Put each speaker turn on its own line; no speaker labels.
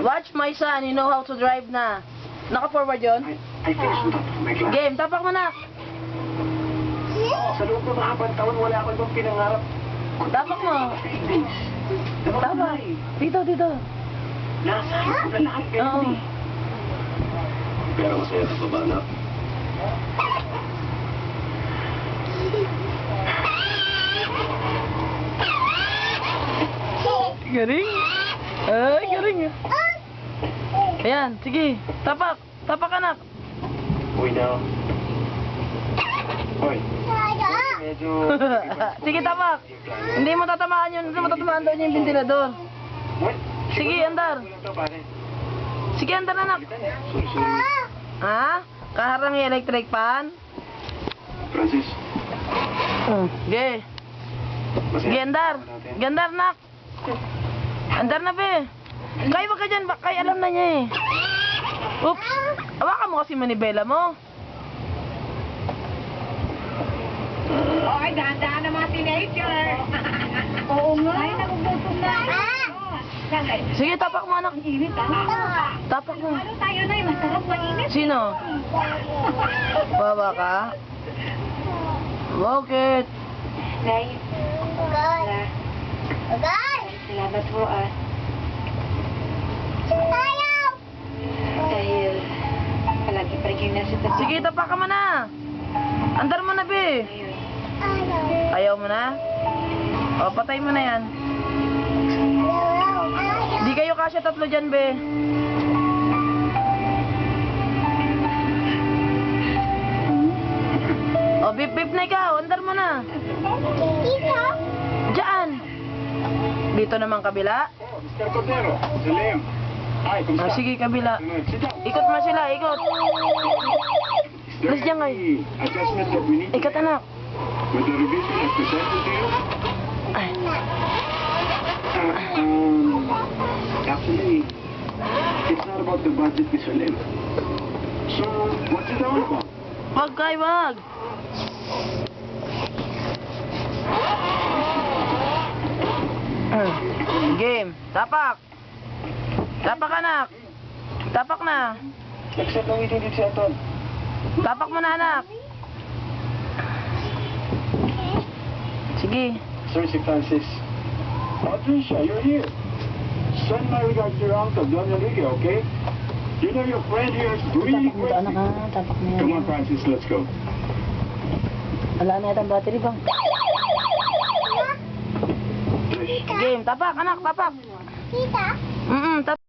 Watch my son, you know how to drive na. Naka-forward yun?
I think so, my class.
Game, tapak mo na.
Sa loob ng mahabang taon, wala ako ibang pinangarap.
Tapak mo.
Philippines.
Tapak. Dito, dito.
Nasa harap ko na lahat kayo
Oo.
eh. Pero masaya ka pa ba, anak?
Galing. Ay, galing. Ayan, sige. Tapak. Tapak, anak.
Uy na. Uy. Medyo...
Sige, tapak. Hindi mo tatamaan yun. Hindi mo tatamaan doon yung ventilador.
What?
Sige, andar.
Walang to, pare.
Sige, andar, anak.
Sorry.
Ha? Kaharang yung electric fan?
Francis.
Sige. Sige, andar. Sige, andar, nak. Andar na, be. Kay, wag ka dyan. Kay, alam na niya eh. Oops. Hawakan mo kasi manibela mo.
Ay, dahan-dahan na mga teenager. Oo nga. Ay, nagugutom na.
Sige, tapak mo, anak.
Ang init, ah.
Tapak mo.
Ano tayo na, masarap mainit.
Sino? Baba ka? Bakit?
Nay. Salamat po, ah. Dahil palagi pa rin kayo nasa tabi.
Sige, tapak ka mo na. Andar mo na, be.
Ngayon.
Ayaw mo na? O, patay mo na yan. Di kayo kasya tatlo dyan, be. O, bip-bip na ikaw. Andar mo na. Diyan. Dito naman kabila.
Oh, Mr. Cordero. Salim. Ay, kumusta?
Sige, kabila.
Sit down.
Ikot mo sila, ikot.
Is there
Please, diyan kayo.
any adjustment that we need to
Ikot,
make
anak.
with the revision as presented to you?
Ay.
Actually, it's not about the budget, Mr. Lim. So, what's it all about?
Wag kay, wag. Game. Tapak. Tapak, anak. Tapak na.
Accept na waiting din si Anton.
Tapak mo na, anak. Sige.
Sir, si Francis. Patricia, you're here. Send my regards to your uncle, Don Enrique, okay? You know your friend here is really
Tapak mo to, anak,
crazy.
ha? Tapak mo
Come
yan.
on, Francis, let's go.
Wala na yata ang battery, bang? Game. Tapak, anak. Tapak.
Tita?
Tapak.